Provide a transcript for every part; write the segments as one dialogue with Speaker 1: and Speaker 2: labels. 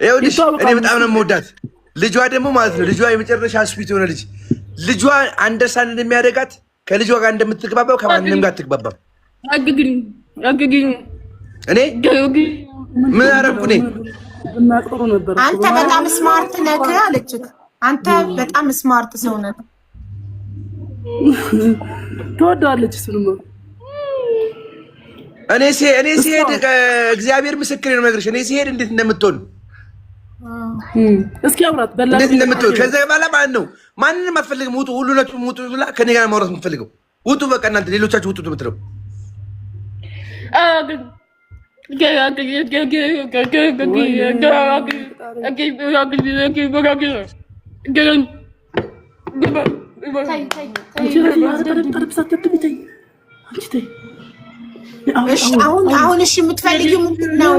Speaker 1: ይኸውልሽ እኔ በጣም ነው የምወዳት። ልጇ ደግሞ ማለት ነው ልጇ የመጨረሻ ስዊት የሆነ ልጅ ልጇ አንደርስታንድ እንደሚያደርጋት ከልጇ ጋር እንደምትግባባው ከማንም ጋር አትግባባም። እኔ ምን አደረኩ? እኔ
Speaker 2: አንተ በጣም ስማርት ነህ አለችህ። አንተ በጣም ስማርት ሰው ነህ።
Speaker 3: ትወዳለች እሱንማ።
Speaker 1: እኔ ሲሄድ እግዚአብሔር ምስክር ነው የምነግርሽ። እኔ ሲሄድ እንዴት እንደምትሆን
Speaker 3: እስኪ አውራት በላ
Speaker 1: እንዴት እንደምትሆን ከዛ በኋላ ማለት ነው ማንንም አትፈልግም። ውጡ ሁሉናችሁም ውጡ ብላ ከኔ ጋር ማውራት የምትፈልገው ውጡ፣ በቃ እናንተ ሌሎቻችሁ ውጡ የምትለው
Speaker 2: አሁን እሺ የምትፈልጊው ምንድን ነው?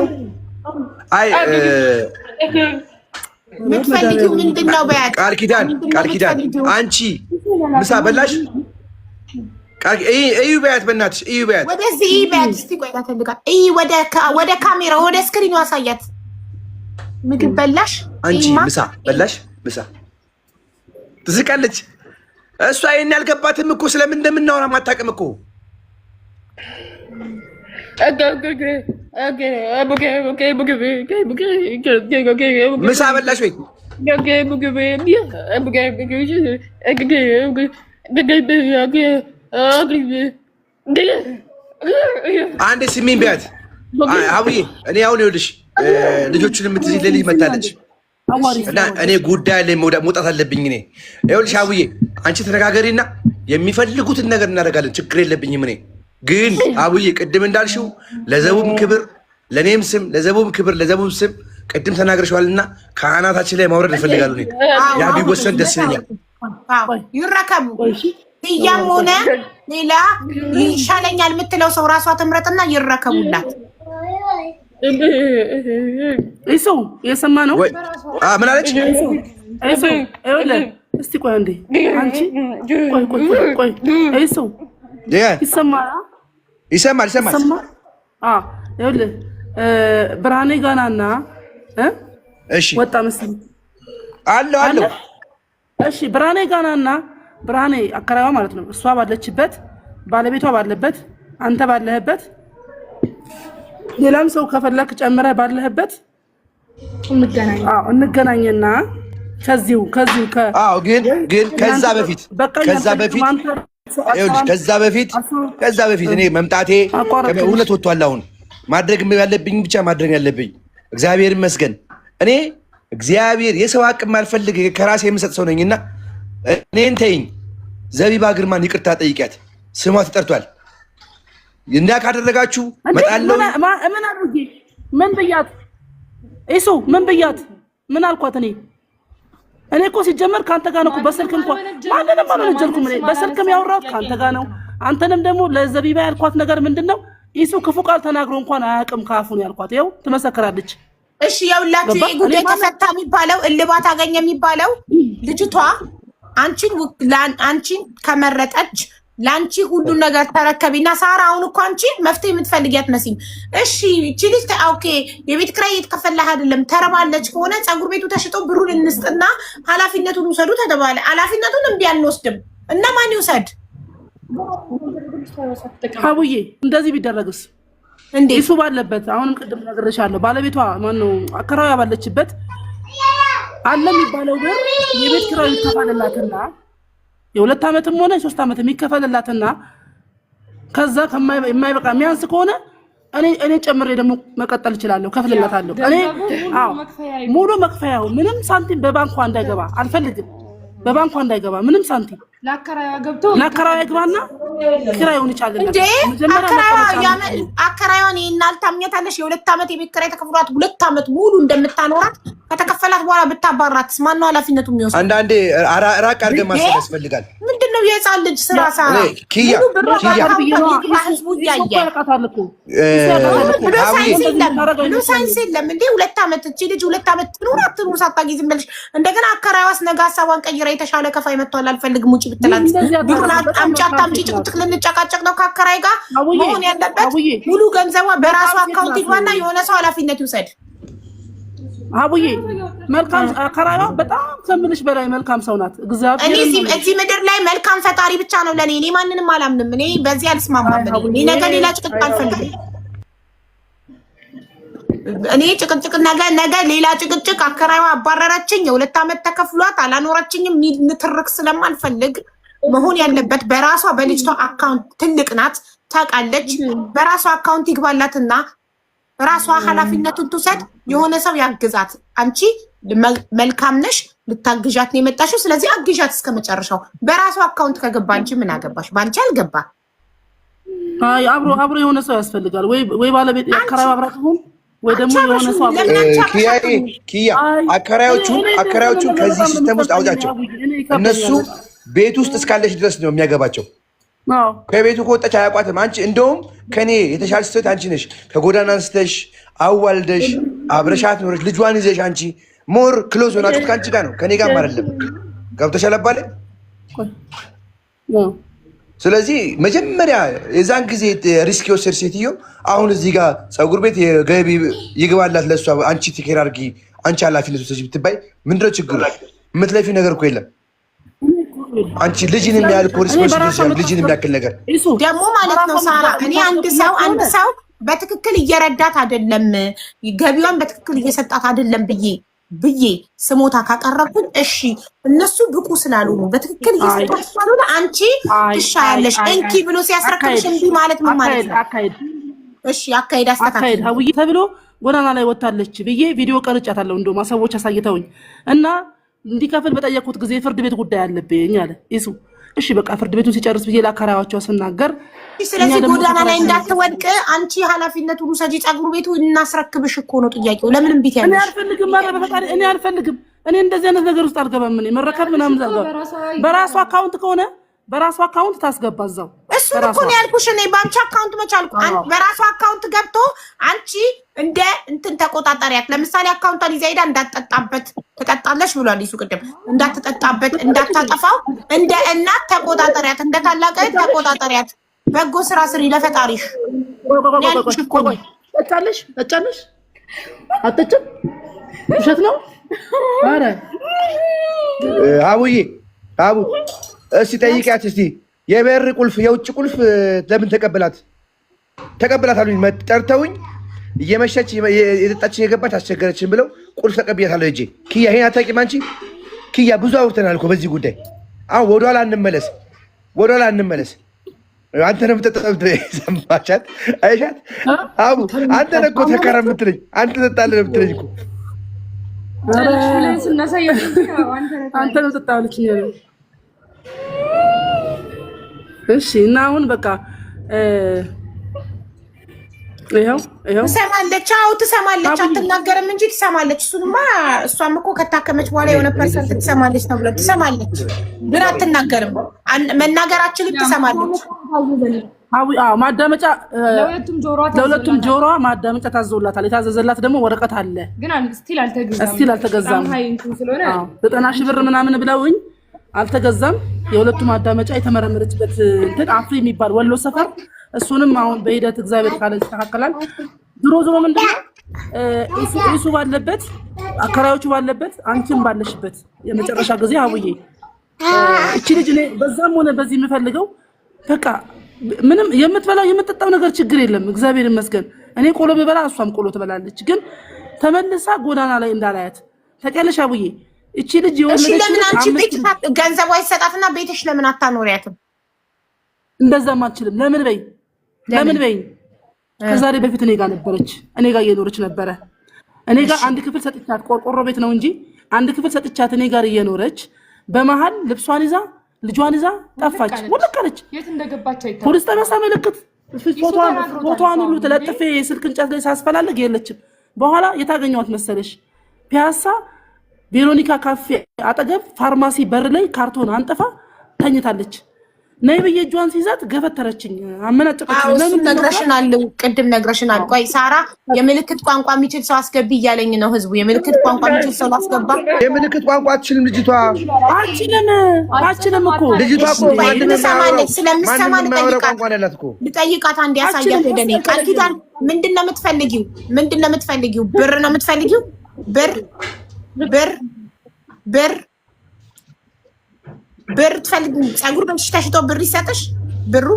Speaker 1: አይ
Speaker 2: የምትፈልጊው ምንድን ነው? በያት
Speaker 1: ቃል ኪዳን አንቺ ምሳ በላሽ? እዩ በያት፣ በእናትሽ እዩ በያት።
Speaker 2: ወደዚህ እዩ በያት። እስቲ ቆይ ታፈልጋ እዩ ወደ ካሜራ ወደ ስክሪኑ አሳያት። ምግብ በላሽ?
Speaker 1: አንቺ ምሳ በላሽ? ምሳ ትስቃለች እሷ። ይሄን ያልገባትም እኮ ስለምን እንደምናወራ ማታውቅም እኮ። ምሳ በላሽ ወይ? አንዴ ስሚኝ ቢያት አቡዬ። እኔ አሁን ይኸውልሽ ልጆቹን የምትይዝ ልጅ መታለች እና እኔ ጉዳይ ላይ መውጣት አለብኝ። እኔ ይኸውልሽ አቡዬ አንቺ ተነጋገሪና የሚፈልጉትን ነገር እናደርጋለን። ችግር የለብኝም። እኔ ግን አቡዬ ቅድም እንዳልሽው ለዘቡም ክብር ለእኔም ስም ለዘቡም ክብር ለዘቡም ስም ቅድም ተናግረሽዋልና ከአናታችን ላይ ማውረድ እፈልጋለሁ። እኔ ያ ቢወሰን ደስ ይለኛል።
Speaker 2: ይረከቡ እያም ሆነ ሌላ ይሻለኛል የምትለው ሰው ራሷ ትምረጥና ይረከቡላት።
Speaker 3: እሱ የሰማ ነው።
Speaker 1: ምን አለች?
Speaker 3: እሱ እስቲ ቆይ አንዴ አንቺ ቆይ እሱ
Speaker 1: ይሰማል።
Speaker 3: ይኸውልህ ብርሃኔ ጋናና
Speaker 1: እሺ
Speaker 3: ወጣ መስሎኝ
Speaker 1: አለው።
Speaker 3: እሺ ብርሃኔ ጋናና ብርሃኔ አከራይዋ ማለት ነው። እሷ ባለችበት ባለቤቷ ባለበት አንተ ባለህበት ሌላም ሰው ከፈለክ ጨምረህ ባለህበት እንገናኝና ከዚሁ
Speaker 1: ግን ከዛ በፊት እኔ መምጣቴ እውነት ወጥቷል። አሁን ማድረግ ያለብኝ ብቻ ማድረግ ያለብኝ እግዚአብሔር ይመስገን። እኔ እግዚአብሔር የሰው አቅም አልፈልግ ከራሴ የምሰጥ ሰው ነኝና እኔን ተይኝ። ዘቢባ ግርማን ይቅርታ ጠይቂያት፣ ስሟ ተጠርቷል። እንዳ ካደረጋችሁ መጣለው።
Speaker 3: ምን አድርጌ ምን ብያት? እሱ ምን ብያት? ምን አልኳት? እኔ እኮ ሲጀመር ካንተ ጋር ነው እኮ በስልክ እንኳን ማንንም አልወነጀልኩም። እኔ በስልክም ያወራሁት ካንተ ጋር ነው። አንተንም ደግሞ ለዘቢባ ያልኳት ነገር ምንድነው? እሱ ክፉ ቃል ተናግሮ እንኳን አያውቅም ካፉን ያልኳት ይኸው ትመሰክራለች።
Speaker 2: እሺ ያውላችሁ ጉዳይ ተፈታ የሚባለው እልባት አገኘ የሚባለው ልጅቷ አንቺን ከመረጠች ለአንቺ ሁሉን ነገር ተረከቢና ሳራ አሁን እኮ አንቺ መፍትሄ የምትፈልጊያት መሲም። እሺ እቺ ልጅ ኦኬ የቤት ኪራይ እየተከፈለህ አይደለም ተረባለች ከሆነ ፀጉር ቤቱ ተሽጦ ብሩን እንስጥና ኃላፊነቱን ውሰዱ ተባለ። ኃላፊነቱን እምቢ አንወስድም እና ማን ይውሰድ?
Speaker 3: አቡዬ እንደዚህ ቢደረግስ እንዴ? እሱ ባለበት አሁንም ቅድም ነግሬሻለሁ። ባለቤቷ ማነው አከራዋ ባለችበት አለ የሚባለው ግን የቤት ኪራይ ይከፈልላትና የ2 ዓመትም ሆነ 3 ዓመት የሚከፈልላትና ከዛ የማይበቃ የሚያንስ ከሆነ እኔ ጨምሬ ደግሞ መቀጠል እችላለሁ፣ ከፍልላታለሁ። እኔ ሙሉ መክፈያው ምንም ሳንቲም በባንኳ እንዳይገባ አልፈልግም። በባንኳ እንዳይገባ ምንም ሳንቲም ለአከራዋ ይግባና ኪራዩን ይቻላል እንዴ?
Speaker 2: አከራዋን ይናል ታምኛታለሽ? የ2 ዓመት የቤት ኪራይ ተከፍሏት 2 ዓመት ሙሉ እንደምታኖራት ከተከፈላት በኋላ ብታባራትስ ማነው ኃላፊነቱ የሚወስድ?
Speaker 1: አንዳንዴ ራቅ አድርገን ማሰብ ያስፈልጋል።
Speaker 2: ምንድነው የህፃን ልጅ ስራ ሳራ
Speaker 1: ኪያ
Speaker 2: ሳይንስ የለም እንዴ? 2 ዓመት እቺ ልጅ 2 ዓመት ትኑር አትኑር ሳታውቂ ዝም ብለሽ እንደገና አከራዋስ ነገ ሀሳቧን ቀይራ የተሻለ ከፋይ መጥቷል አልፈልግም ውጪ ብትላት ብሩን አምጪ አታምጪ ጭቅጭቅ ልንጨቃጨቅ ነው ከአከራይ ጋር መሆን ያለበት። ሙሉ ገንዘቧ በራሷ አካውንት ይግባና የሆነ ሰው ኃላፊነት ይውሰድ።
Speaker 3: አቡዬ መልካም አከራዋ በጣም ከምልሽ በላይ መልካም ሰው ናት። እግዚአብሔር
Speaker 2: እዚህ ምድር ላይ መልካም ፈጣሪ ብቻ ነው ለኔ። እኔ ማንንም አላምንም። እኔ በዚህ አልስማማም። እኔ ነገ ሌላ ጭቅጭቅ አልፈልግም። እኔ ጭቅጭቅ ነገ ሌላ ጭቅጭቅ አከራዋ አባረረችኝ፣ የ2 ዓመት ተከፍሏት አላኖረችኝም ንትርክ ስለማልፈልግ መሆን ያለበት በራሷ በልጅቷ አካውንት ትልቅ ናት ታውቃለች። በራሷ አካውንት ይግባላትና ራሷ ኃላፊነቱን ትውሰድ። የሆነ ሰው ያግዛት። አንቺ መልካም ነሽ፣ ልታግዣት ነው የመጣሽው። ስለዚህ አግዣት እስከመጨረሻው። በራሷ አካውንት ከገባ አንቺ ምን አገባሽ? ባንቺ አልገባ።
Speaker 3: አይ አብሮ የሆነ ሰው ያስፈልጋል። ወይ ባለቤት አከራዋ አብራት ሆን ወይ ደግሞ የሆነ ሰው
Speaker 1: ኪያ አከራዮቹን ከዚህ ሲስተም ውስጥ አውጣቸው። እነሱ ቤት ውስጥ እስካለሽ ድረስ ነው የሚያገባቸው። ከቤቱ ከወጣች አያውቋትም። አንቺ እንደውም ከኔ የተሻለ ስትት አንቺ ነሽ። ከጎዳና አንስተሽ አዋልደሽ አብረሻት ኖረሽ ልጇን ይዘሽ አንቺ ሞር ክሎዝ ሆናችሁት ከአንቺ ጋር ነው ከኔ ጋር አይደለም። ገብቶሻል አባለ። ስለዚህ መጀመሪያ የዛን ጊዜ ሪስክ የወሰድ ሴትዮ አሁን እዚህ ጋር ፀጉር ቤት የገቢ ይግባላት ለሷ አንቺ ቲኬር አድርጊ አንቺ ኃላፊነት ወሰጂ ብትባይ ምንድነው ችግሩ? የምትለፊው ነገር እኮ የለም። አንቺ ልጅን የሚያህል ሪስፖንሲቢሊቲ ልጅን የሚያክል ነገር
Speaker 2: ደግሞ ማለት ነው ሳራ። እኔ አንድ ሰው በትክክል እየረዳት አይደለም፣ ገቢዋን በትክክል እየሰጣት አይደለም ብዬ ስሞታ ካቀረብኩኝ እሺ፣ እነሱ ብቁ ስላልሆኑ በትክክል እየሰጣት ስላልሆነ አንቺ ትሻያለሽ እንኪ ብሎ ሲያስረክብሽ እንዲ ማለት ምን ማለት ነው? እሺ አካሄድ አስተካክል
Speaker 3: ሀውዬ ተብሎ ጎዳና ላይ ወጣለች ብዬ ቪዲዮ ቀርጫታለሁ። እንደውም ሰዎች አሳይተውኝ እና እንዲከፍል በጠየቁት ጊዜ ፍርድ ቤት ጉዳይ አለብኝ አለ ኢሱ። እሺ በቃ ፍርድ ቤቱን ሲጨርስ ብዬ ለአከራዮቿ ስናገር፣
Speaker 2: ስለዚህ ጎዳና ላይ እንዳትወድቅ አንቺ ኃላፊነቱን ውሰጂ። ፀጉር ቤቱ እናስረክብሽ እኮ ነው ጥያቄው። ለምንም ቢት ያለሽ
Speaker 3: እኔ አልፈልግም ማለት በፈጣሪ እኔ አልፈልግም። እኔ እንደዚህ አይነት ነገር ውስጥ አልገባም። እኔ መረከብ ምናምን አልገባም። በራሷ አካውንት ከሆነ በራሷ አካውንት ታስገባ እዛው።
Speaker 2: እሱ እኮ ነው ያልኩሽ። እኔ ባንቺ አካውንት መቻልኩ በራሷ አካውንት ገብቶ አንቺ እንደ እንትን ተቆጣጣሪያት። ለምሳሌ አካውንቷን ይዛ ሄዳ እንዳትጠጣበት ትጠጣለሽ ብሏል እሱ ቅድም። እንዳትጠጣበት እንዳታጠፋው እንደ እናት ተቆጣጣሪያት፣ እንደ ታላቅ ተቆጣጣሪያት። በጎ ስራ ስሪ ለፈጣሪሽ።
Speaker 3: ጠጫለሽ አትጠጭም? ውሸት ነው። ኧረ
Speaker 1: አቡዬ እስቲ ጠይቂያት እስቲ የበር ቁልፍ የውጭ ቁልፍ ለምን ተቀበላት አሉኝ። ጠርተውኝ እየመሸች የጠጣችን የገባች አስቸገረችን ብለው ቁልፍ ተቀብያታለሁ እጄ። ኪያ ይሄን አታውቂም አንቺ? ኪያ ብዙ አውርተናል እኮ በዚህ ጉዳይ። አሁን ወደኋላ እንመለስ። አንተ ነው የምትጠጣው ሰማቻት አይሻት? አቡ አንተ ነህ እኮ ተከራ የምትለኝ አንተ ጠጣለህ የምትለኝ እኮ
Speaker 3: አንተ ነው የምትጠጣለች። እሺ እና አሁን በቃ ይኸው
Speaker 2: ትሰማለች። አዎ ትሰማለች። አትናገርም እንጂ ትሰማለች። እሷም እኮ ከታከመች በኋላ የሆነ ፐርሰንት ትሰማለች ነው ብለው ትሰማለች፣ ግን አትናገርም። መናገራችንን ትሰማለች።
Speaker 3: ማዳመጫ ለሁለቱም ጆሮዋ ማዳመጫ ታዘውላታል። የታዘዘላት ደግሞ ወረቀት አለ፣ ግን ስቲል አልተገዛም። 90 ሺህ ብር ምናምን ብለውኝ አልተገዛም። የሁለቱ ማዳመጫ የተመረመረችበት እንትን አፍሪ የሚባል ወሎ ሰፈር፣ እሱንም አሁን በሂደት እግዚአብሔር ካለ ይስተካከላል። ዞሮ ምንድነው እሱ ባለበት አከራዮቹ ባለበት አንቺም ባለሽበት የመጨረሻ ጊዜ አቡዬ እቺ ልጅ እኔ በዛም ሆነ በዚህ የምፈልገው በቃ ምንም የምትበላው የምትጠጣው ነገር ችግር የለም፣ እግዚአብሔር ይመስገን። እኔ ቆሎ ብበላ እሷም ቆሎ ትበላለች፣ ግን ተመልሳ ጎዳና ላይ እንዳላያት ተቀለሽ አቡዬ። እቺ ልጅ የወለደች
Speaker 2: ለምን አንቺ ቤት ገንዘብ አይሰጣትና ቤትሽ ለምን አታኖሪያትም?
Speaker 3: እንደዛም አልችልም። ለምን በይ ከዛሬ በፊት እኔ ጋር ነበረች፣ እኔ ጋር እየኖረች ነበረ። እኔ ጋር አንድ ክፍል ሰጥቻት፣ ቆርቆሮ ቤት ነው እንጂ አንድ ክፍል ሰጥቻት እኔ ጋር እየኖረች በመሃል ልብሷን ይዛ ልጇን ይዛ ጠፋች። ወለቀለች።
Speaker 4: የት እንደገባች አይታወቅም።
Speaker 3: ፖሊስ ተነሳ መለከት ፎቶዋን ሁሉ ተለጥፌ ስልክ እንጨት ላይ ሳስፈላልግ የለችም። በኋላ የታገኘዋት መሰለሽ? ፒያሳ ቬሮኒካ ካፌ አጠገብ ፋርማሲ በር ላይ ካርቶን አንጥፋ ተኝታለች። ነይ ብዬ እጇን ሲይዛት ገፈተረችኝ፣ አመናጨቀችኝ።
Speaker 2: ለምን ነግረሽናል? ቅድም ነግረሽናል። ቆይ ሳራ የምልክት ቋንቋ የሚችል ሰው አስገቢ እያለኝ ነው ህዝቡ። የምልክት ቋንቋ የሚችል ሰው አስገባ።
Speaker 1: የምልክት ቋንቋ አትችልም ልጅቷ።
Speaker 3: አችልም እኮ
Speaker 1: ልጅቷ
Speaker 2: ትሰማለች። ስለምሰማ ልጠይቃት አንዴ ያሳያት። ወደ እኔ ቃል ኪዳን ምንድን ነው የምትፈልጊው? ብር ነው የምትፈልጊው? ብር ብር ብር ብር ትፈልግ? ፀጉር ቤትሽ ተሽጦ ብር ይሰጥሽ? ብሩ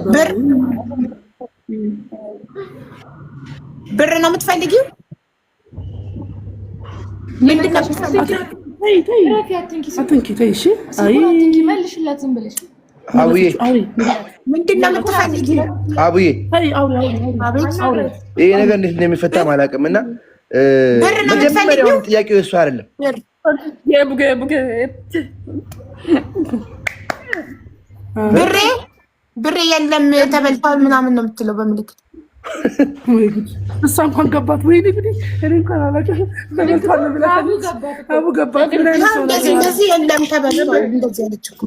Speaker 2: ብር ብር ነው የምትፈልጊው? ምንድን ነው የምትፈልጊው?
Speaker 1: አቡዬ
Speaker 2: ምንድን ነው የምትፈልጊው?
Speaker 1: አቡዬ ይሄ ነገር እንዴት እንደሚፈታ አላውቅም እና መጀመሪያውን ጥያቄው እሱ አይደለም።
Speaker 2: ብሬ የለም ተበልቷል ምናምን ነው የምትለው በምልክት።
Speaker 3: እሷ እንኳን ገባት ወይ አቡ ገባት።
Speaker 2: እንደዚህ የለም ተበልቷል እንደዚህ አለች እኮ።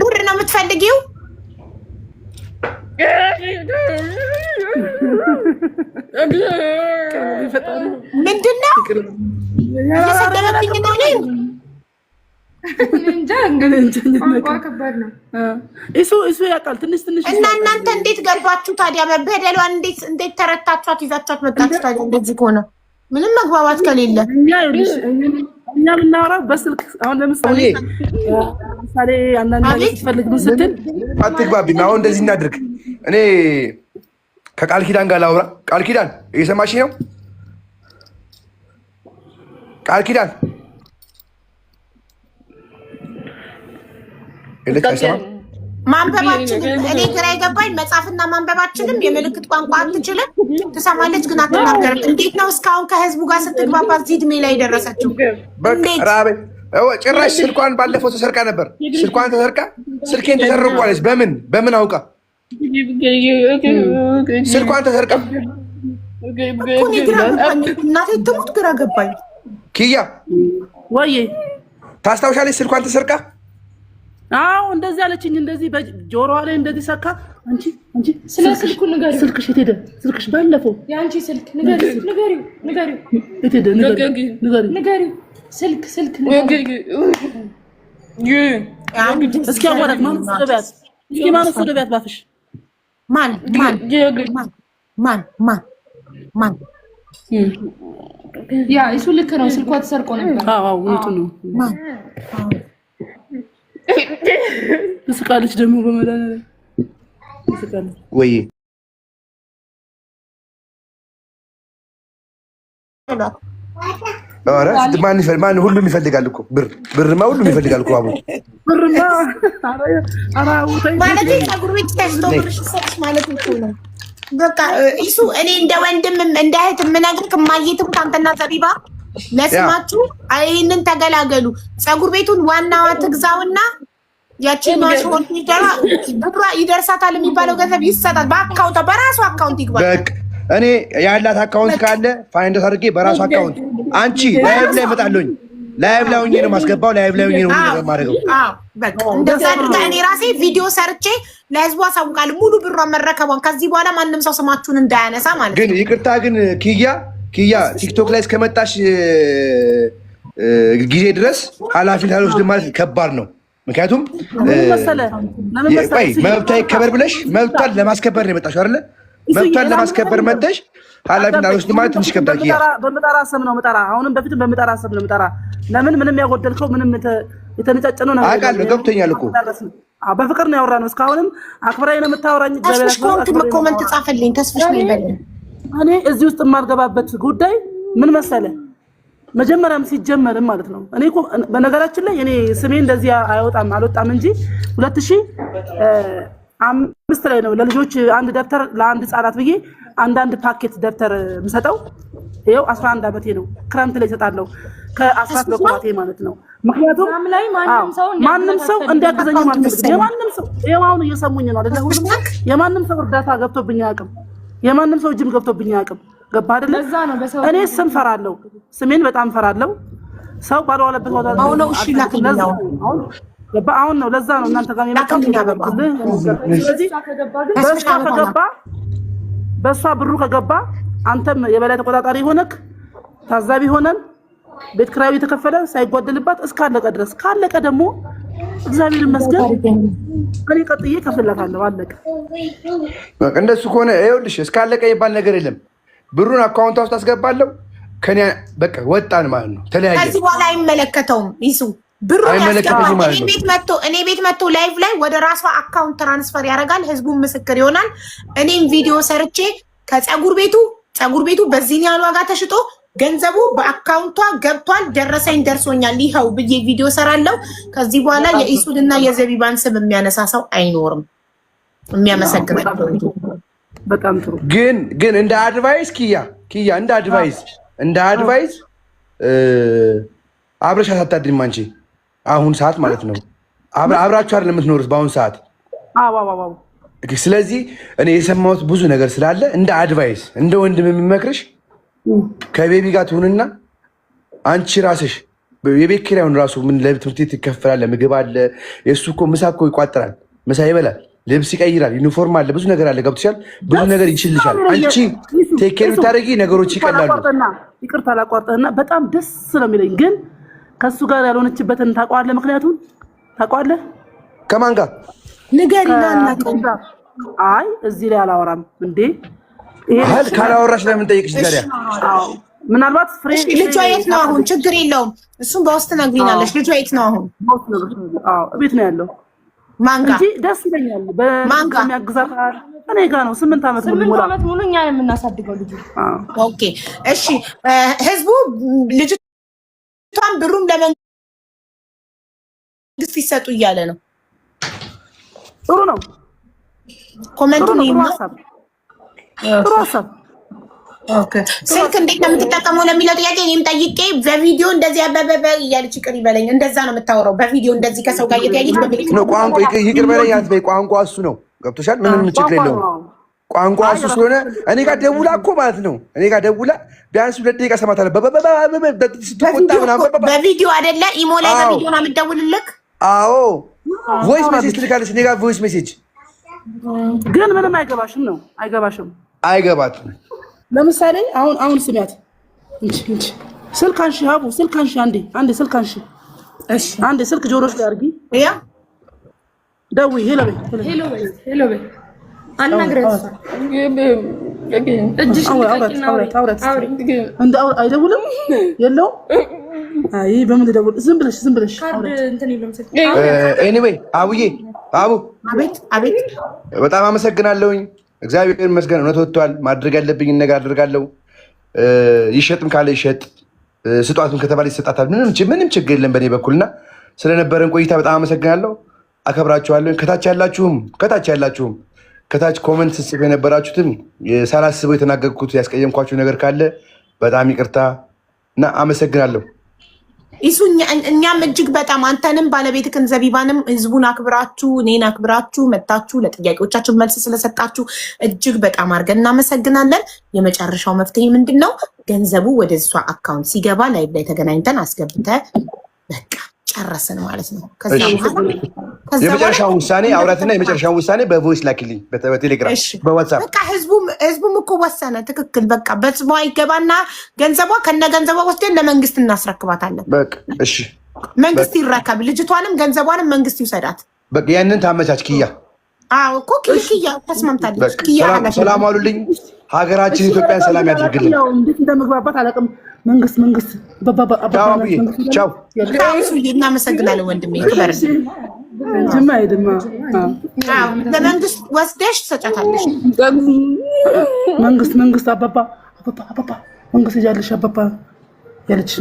Speaker 2: ብር ነው የምትፈልጊው? ምንድን ነው እየሰደበብኝ ነው?
Speaker 3: እሱ ያውቃል ትንሽ ትንሽ።
Speaker 2: እና እናንተ እንዴት ገባችሁ ታዲያ? መበደሏን እንዴት ተረታችኋት ይዛችኋት መጣችሁ ታዲያ? እንደዚህ ከሆነ ምንም መግባባት ከሌለ
Speaker 3: እኛ የምናወራው በስልክ። አሁን ለምሳሌ አንዳንድ ነገር ስትፈልግ ምን ስትል
Speaker 1: አትግባቢም። አሁን እንደዚህ እናድርግ። እኔ ከቃል ኪዳን ጋር ላውራ። ቃል ኪዳን እየሰማሽ ነው? ቃል ኪዳን
Speaker 2: ማንበባችንም እኔ ግራ የገባኝ መጻፍና ማንበባችንም የምልክት ቋንቋ አትችልም። ትሰማለች ግን አትናገርም። እንዴት ነው እስካሁን ከህዝቡ ጋር ስትግባባ እዚህ እድሜ ላይ ደረሰችው?
Speaker 1: ጭራሽ ስልኳን ባለፈው ተሰርቃ ነበር። ስልኳን ተሰርቃ ስልኬን ተሰርቋለች። በምን አውቃ ስልኳን ተሰርቃ?
Speaker 2: እናቴ ትሙት ግራ ገባኝ።
Speaker 1: ኪያ
Speaker 3: ወይ
Speaker 1: ታስታውሻለች? ስልኳን ተሰርቃ
Speaker 3: አዎ እንደዚህ አለችኝ። እንደዚህ በጆሮዋ ላይ እንደዚህ ሰካ። አንቺ
Speaker 4: ስለ ስልኩ ንገሪው።
Speaker 3: ስልክሽ የት ሄደ? ስልክሽ ባለፈው
Speaker 4: የአንቺ ስልክ ንገሪው።
Speaker 3: የት ሄደ?
Speaker 4: ንገሪው። ስልክ
Speaker 3: እስኪ አወራት። ማን ሰደቢያት? እስኪ ማን ሰደቢያት? ባፍሽ
Speaker 2: ማን
Speaker 4: ያ እሱ ልክ ነው። ስልኳ ተሰርቆ ነበር።
Speaker 3: አዎ እውነቱን ነው። ማን ትስቃለች ደግሞ በመዳን ላይ ትስቃለች
Speaker 1: ወይ? ማን ሁሉም ይፈልጋል እኮ ብርማ ሁሉም ይፈልጋል እኮ አቡ
Speaker 3: ብርማ
Speaker 2: ማለት ፀጉር ቤት ተሽቶ ብርሽ ሰጥሽ ማለት እኮ ነው። በቃ እሱ እኔ እንደ ወንድምም እንደ እህት የምነግርህ እማዬትም አንተና ዘቢባ ለስማችሁ ይህንን ተገላገሉ። ፀጉር ቤቱን ዋናዋ ትግዛውና ያቺን ማሽሆን ብሯ ይደርሳታል የሚባለው ገንዘብ ይሰጣል። በአካውንቷ በራሱ አካውንት ይግባል።
Speaker 1: በቃ እኔ ያላት አካውንት ካለ ፋይንድ አድርጌ በራሱ አካውንት አንቺ ላይቭ ላይ እመጣለሁኝ። ላይቭ ላይ ሆኜ ነው የማስገባው። ላይቭ ላይ ሆኜ ነው ነገር ማድረገው።
Speaker 2: በቃ እንደዛ አድርጋ እኔ ራሴ ቪዲዮ ሰርቼ ለህዝቡ አሳውቃለሁ። ሙሉ ብሯን መረከቧን። ከዚህ በኋላ ማንም ሰው ስማችሁን እንዳያነሳ ማለት ነው።
Speaker 1: ግን ይቅርታ ግን ኪያ ቲክቶክ ላይ እስከመጣሽ ጊዜ ድረስ ኃላፊነት አልወስድም ማለት ከባድ ነው። ምክንያቱም መብቷ ይከበር ብለሽ መብቷን ለማስከበር ነው የመጣሽው አይደለ? መብቷን ለማስከበር መጥተሽ ኃላፊነት አልወስድም ማለት ትንሽ ከብዳል።
Speaker 3: በምጠራ ስም ነው የምጠራ። አሁንም በፊትም በምጠራ ስም ነው የምጠራ። ለምን ምንም ያጎደልከው ምንም የተነጫጨነው ነገር
Speaker 1: አውቃለሁ። ገብቶኛል እኮ
Speaker 3: በፍቅር ነው ያወራነው። እስካሁንም አክብራኝ ነው የምታወራኝ።
Speaker 2: ተስፍሽ ኮመንት ጻፈልኝ። ተስፍሽ ነው ይበል።
Speaker 3: እኔ እዚህ ውስጥ የማልገባበት ጉዳይ ምን መሰለህ? መጀመሪያም ሲጀመርም ማለት ነው። እኔ እኮ በነገራችን ላይ እኔ ስሜ እንደዚህ አልወጣም እንጂ 2005 ላይ ነው ለልጆች አንድ ደብተር ለአንድ ህጻናት ብዬ አንዳንድ ፓኬት ደብተር የምሰጠው። ይኸው 11 ዓመቴ ነው። ክረምት ላይ እሰጣለሁ ከ10 በኩራቴ ማለት ነው። ምክንያቱም ማንም ሰው እንዲያግዘኝ ማለት ነው። የማንም ሰው አሁን እየሰሙኝ ነው አይደለ? ሁሉም የማንም ሰው እርዳታ ገብቶብኝ አያውቅም። የማንም ሰው እጅም ገብቶብኝ አያውቅም። ገባ አይደለ? እኔ ስም ፈራለሁ። ስሜን በጣም ፈራለሁ። ሰው ባልዋለበት ቦታ
Speaker 2: አሁን ነው። እሺ ላከኛው
Speaker 3: አሁን ነው። ለዛ ነው እናንተ ጋር የመጣው። ስለዚህ በእሷ ብሩ ከገባ አንተም የበላይ ተቆጣጣሪ ሆነክ ታዛቢ ሆነን ቤት ኪራዩ የተከፈለ ሳይጓደልባት እስካለቀ ድረስ ካለቀ ደግሞ እግዚአብሔር ይመስገን እኔ ቀጥዬ ከፍላታለሁ። አለቀ።
Speaker 1: በቃ እንደሱ ከሆነ ይኸውልሽ እስካለቀ ይባል ነገር የለም። ብሩን አካውንቷ ውስጥ አስገባለሁ። ከኔ በቃ ወጣን ማለት ነው። ተለያየ።
Speaker 2: ከዚህ በኋላ አይመለከተውም። ይሱ ብሩ ያስገባል። እኔ ቤት መጥቶ ላይቭ ላይ ወደ ራሷ አካውንት ትራንስፈር ያደርጋል። ህዝቡን ምስክር ይሆናል። እኔም ቪዲዮ ሰርቼ ከፀጉር ቤቱ በዚህ ያህል ዋጋ ተሽጦ ገንዘቡ በአካውንቷ ገብቷል፣ ደረሰኝ ደርሶኛል፣ ይኸው ብዬ ቪዲዮ ሰራለሁ። ከዚህ በኋላ የኢሱድና የዘቢባን ስም የሚያነሳ ሰው አይኖርም። የሚያመሰግናቸው
Speaker 3: በጣም ጥሩ።
Speaker 1: ግን እንደ አድቫይስ ኪያ እንደ አድቫይስ አብረሽ አታድሪም አንቺ አሁን ሰዓት ማለት ነው። አብራችሁ አይደለም የምትኖሩት በአሁን ሰዓት። ስለዚህ እኔ የሰማሁት ብዙ ነገር ስላለ እንደ አድቫይስ እንደ ወንድም የሚመክርሽ ከቤቢ ጋር ትሁንና አንቺ ራስሽ የቤት ኪራዩን ራሱ ምን ለትምህርት ቤት ይከፈላል፣ ምግብ አለ። የእሱ እኮ ምሳ እኮ ይቋጥራል፣ ምሳ ይበላል፣ ልብስ ይቀይራል፣ ዩኒፎርም አለ፣ ብዙ ነገር አለ። ገብቶሻል? ብዙ ነገር ይችልሻል። አንቺ ቴክ ኬር ብታደርጊ ነገሮች ይቀላሉ።
Speaker 3: ይቅርታ ላቋርጥህና በጣም ደስ ነው የሚለኝ ግን ከሱ ጋር ያልሆነችበትን ታውቀዋለህ? ምክንያቱም ታውቀዋለህ?
Speaker 1: ከማን ጋር
Speaker 2: ንገሪና እናቀው።
Speaker 3: አይ እዚህ ላይ አላወራም እንዴ።
Speaker 1: ይሄ ካላወራሽ ለምን ጠይቅሽ? ታዲያ
Speaker 3: ምናልባት ፍሬ
Speaker 2: ልጇ የት ነው አሁን? ችግር የለውም እሱም በውስጥ ነግሪናለሽ። ልጇ የት ነው አሁን?
Speaker 3: ቤት ነው ያለው።
Speaker 2: ማን ጋር?
Speaker 3: እንጂ ደስ ይለኛል። በሚያግዛት እኔ ጋር ነው። 8 ዓመት
Speaker 4: ሙሉ እኛ የምናሳድገው ልጁ።
Speaker 2: ኦኬ እሺ። ህዝቡ ልጅቷን ብሩም ለመንግስት ይሰጡ እያለ ነው።
Speaker 3: ጥሩ ነው።
Speaker 2: ኮሜንቱን
Speaker 3: ይማሳብ ጥሩ ሀሳብ።
Speaker 2: ኦኬ ስልክ እንዴት ነው የምትጠቀመው ለሚለው ጥያቄ እኔም ጠይቄ በቪዲዮ እንደዚህ አበበ እያለች ይቅር ይበለኝ። እንደዛ ነው የምታወራው በቪዲዮ እንደዚህ ከሰው ጋር እየተያየች በሚል
Speaker 1: ነው። ቋንቋ ይቅር በለኝ አትበይ። ቋንቋ እሱ ነው። ገብቶሻል? ምንም ችግር የለውም። ቋንቋ እሱ ስለሆነ እኔ ጋር ደውላ እኮ ማለት ነው። እኔ ጋር ደውላ ቢያንስ 2 ደቂቃ ሰማታለሁ።
Speaker 2: በቪዲዮ አይደለ? ኢሞ ላይ በቪዲዮ ነው የምትደውልልክ?
Speaker 1: አዎ ቮይስ ሜሴጅ ትልካለች። እኔ ጋር ቮይስ ሜሴጅ
Speaker 3: ግን ምንም አይገባሽም ነው።
Speaker 1: አይገባትም።
Speaker 3: ለምሳሌ አሁን ስሚያት እንጂ ስልክ አንሺ፣ ሀቡ ስልክ አንሺ፣ አንዴ ስልክ አንሺ። እሺ አንዴ ስልክ ጆሮሽ ላይ አድርጊ። ያ ደውይ። ሄሎ በይ አናግረሽ እጅሽ አይደውልም የለውም። አይ በምን ልደውል? ዝም ብለሽ
Speaker 1: ኤኒዌይ አቡዬ
Speaker 2: አቤት
Speaker 1: በጣም አመሰግናለሁኝ። እግዚአብሔር ይመስገን። እውነት ወጥቷል። ማድረግ ያለብኝ ነገር አድርጋለሁ። ይሸጥም ካለ ይሸጥ፣ ስጧትም ከተባለ ይሰጣታል። ምንም ችግር የለም በእኔ በኩልና ስለነበረን ቆይታ በጣም አመሰግናለሁ። አከብራችኋለሁ። ከታች ኮመንት ስጽፍ የነበራችሁትም ሳላስበው የተናገርኩት ያስቀየምኳችሁ ነገር ካለ በጣም ይቅርታ እና አመሰግናለሁ።
Speaker 2: ይሱ እኛም እጅግ በጣም አንተንም ባለቤትህን ዘቢባንም ህዝቡን አክብራችሁ እኔን አክብራችሁ መጣችሁ ለጥያቄዎቻችን መልስ ስለሰጣችሁ እጅግ በጣም አድርገን እናመሰግናለን። የመጨረሻው መፍትሄ ምንድን ነው? ገንዘቡ ወደ እሷ አካውንት ሲገባ ላይቭ ላይ ተገናኝተን አስገብተህ በቃ ጨረስን ማለት ነው።
Speaker 1: የመጨረሻውን ውሳኔ አውራትና የመጨረሻውን ውሳኔ በቮይስ ላኪልኝ፣ በቴሌግራም በዋትሳፕ።
Speaker 2: በቃ ህዝቡም እኮ ወሰነ። ትክክል። በቃ በስሟ ይገባና ገንዘቧ ከነ ገንዘቧ ወስደን ለመንግስት እናስረክባታለን።
Speaker 1: በቃ እሺ፣
Speaker 2: መንግስት ይረከብ። ልጅቷንም ገንዘቧንም መንግስት ይውሰዳት።
Speaker 1: በቃ ያንን ታመቻች ኪያ።
Speaker 2: አዎ እኮ ኪያ ተስማምታለች። ኪያ
Speaker 1: ሰላም አሉልኝ። ሀገራችን ኢትዮጵያን ሰላም ያድርግልን።
Speaker 3: እንዴት እንደመግባባት አላውቅም። መንግስት
Speaker 1: ቻው።
Speaker 2: እናመሰግናለን ወንድሜ። ክበር ለመንግስት ወስደሽ ትሰጫታለሽ።
Speaker 3: መንግስት አባባ መንግስት እያለሽ አባባ ያለች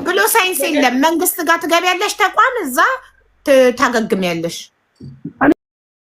Speaker 2: ብሎ ሳይንስ የለም። መንግስት ጋር ትገቢያለሽ፣ ተቋም እዛ ታገግሚያለሽ።
Speaker 3: እኔ